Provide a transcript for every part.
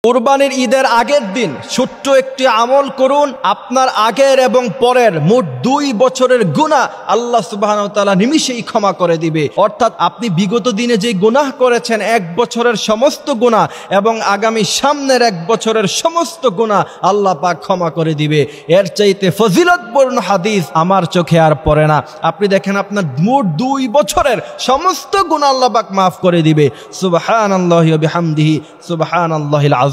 কুরবানির ঈদের আগের দিন ছোট্ট একটি আমল করুন, আপনার আগের এবং পরের মোট 2 বছরের গুনাহ আল্লাহ সুবহানাহু ওয়া তাআলা নিমিষেই ক্ষমা করে দিবে। অর্থাৎ আপনি বিগত দিনে যে গুনাহ করেছেন 1 বছরের সমস্ত গুনাহ এবং আগামী সামনের 1 বছরের সমস্ত গুনাহ আল্লাহ পাক ক্ষমা করে দিবে। এর চাইতে ফজিলতপূর্ণ হাদিস আমার চোখে আর পড়ে না। আপনি দেখেন আপনার মোট 2 বছরের সমস্ত গুনাহ আল্লাহ পাক মাফ করে দিবে। সুবহানাল্লাহি ওয়া বিহামদিহি সুবহানাল্লাহিল আযীম।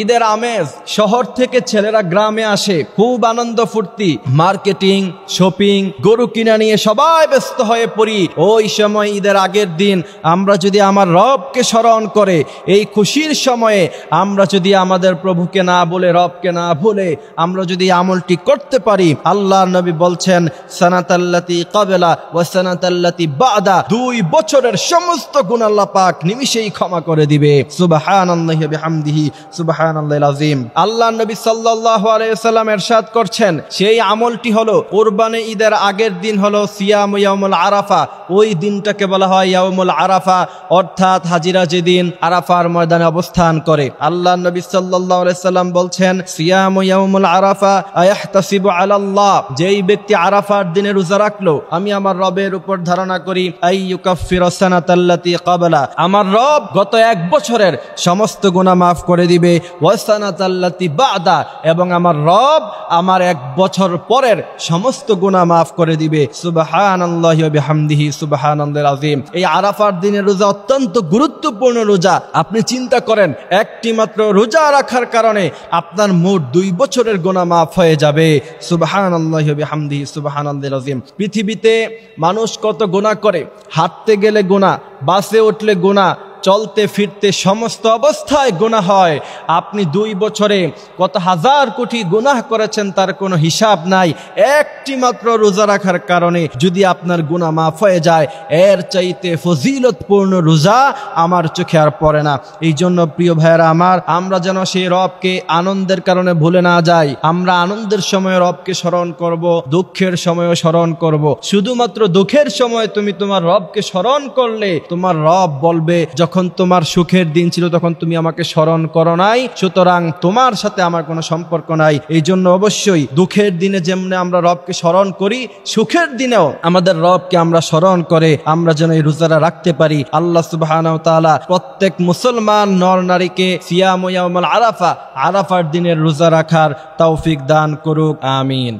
ঈদের আমেজ, শহর থেকে ছেলেরা গ্রামে আসে, খুব আনন্দ ফুর্তি, মার্কেটিং, শপিং, গরু কিনা নিয়ে সবাই ব্যস্ত হয়ে পড়ি। ওই সময় ঈদের আগের দিন আমরা যদি আমার রবকে স্মরণ করে এই খুশির সময়ে আমরা যদি আমাদের প্রভুকে না বলে, রবকে না বলে আমরা যদি আমলটি করতে পারি, আল্লাহর নবী বলছেন সানাতাল্লাতি ক্বাবলা ওয়া সানাতাল্লাতি বাদা, 2 বছরের সমস্ত গুনাহ আল্লাহ পাক নিমিষেই ক্ষমা করে দিবে। সুবহানাল্লাহি ওয়া বিহামদিহি সুবহানাল্লাহিল আযীম। আল্লাহর নবী সাল্লাল্লাহু আলাইহি ওয়াসাল্লাম ইরশাদ করছেন, সেই আমলটি হলো কুরবানি ঈদের আগের দিন হলো সিয়াম ইয়াউমুল আরাফা। ওই দিনটাকে বলা হয় ইয়াউমুল আরাফা, অর্থাৎ হাজিরা যেদিন আরাফার ময়দানে অবস্থান করে। আল্লাহর নবী সাল্লাল্লাহু আলাইহি ওয়াসাল্লাম বলছেন সিয়াম ইয়াউমুল আরাফা আয়াহতাসিবু আলাল্লাহ, যেই ব্যক্তি আরাফার দিনে রোজা রাখলো আমি আমার রবের উপর ধারণা করি আইয়ুকাফফিরু সানাতাল্লাতি ক্বাবলা, আমার রব গত 1 বছরের সমস্ত গুনাহ মাফ করে দিবে, ওয়া সানাতাল্লাতি বাদা, এবং আমার রব আমার 1 বছর পরের সমস্ত গুনাহ মাফ করে দিবে। সুবহানাল্লাহি ওয়া বিহামদিহি সুবহানাল্লাহিল আযীম। এই আরাফার দিনের রোজা অত্যন্ত গুরুত্বপূর্ণ রোজা। আপনি চিন্তা করেন একটি মাত্র রোজা রাখার কারণে আপনার মোট 2 বছরের গুনাহ মাফ হয়ে যাবে। সুবহানাল্লাহি ওয়া বিহামদিহি সুবহানাল্লাহিল আযীম। পৃথিবীতে মানুষ কত গুনাহ করে, হাঁটতে গেলে গুনাহ, বাসে উঠলে গুনাহ, চলতে ফিরতে সমস্ত অবস্থায় গুনাহ হয়। আপনি 2 বছরে কত হাজার কোটি গুনাহ করেছেন তার কোনো হিসাব নাই। একটি মাত্র রোজা রাখার কারণে যদি আপনার গুনাহ মাফ হয়ে যায়, এর চাইতে ফজিলতপূর্ণ রোজা আমার চোখে আর পড়ে না। এই জন্য প্রিয় ভাইয়েরা আমার, আমরা যেন সেই রবকে আনন্দের কারণে ভুলে না যাই। আমরা আনন্দের সময় রবকে স্মরণ করব, দুঃখের সময়ও স্মরণ করব। শুধুমাত্র দুঃখের সময় তুমি তোমার রবকে স্মরণ করলে তোমার রব বলবে, যখন তোমার সুখের দিন ছিল তখন তুমি আমাকে স্মরণ করো নাই, সুতরাং তোমার সাথে আমার কোনো সম্পর্ক নাই। এই জন্য অবশ্যই দুঃখের দিনে যেমন আমরা রবকে স্মরণ করি, সুখের দিনেও আমাদের রবকে আমরা স্মরণ করে আমরা যেন এই রোজাটা রাখতে পারি। আল্লাহ সুবহানাহু ওয়া তাআলা প্রত্যেক মুসলমান নর নারীকে সিয়াম ইয়াউমুল আরাফা, আরাফার দিনের রোজা রাখার তৌফিক দান করুক। আমিন।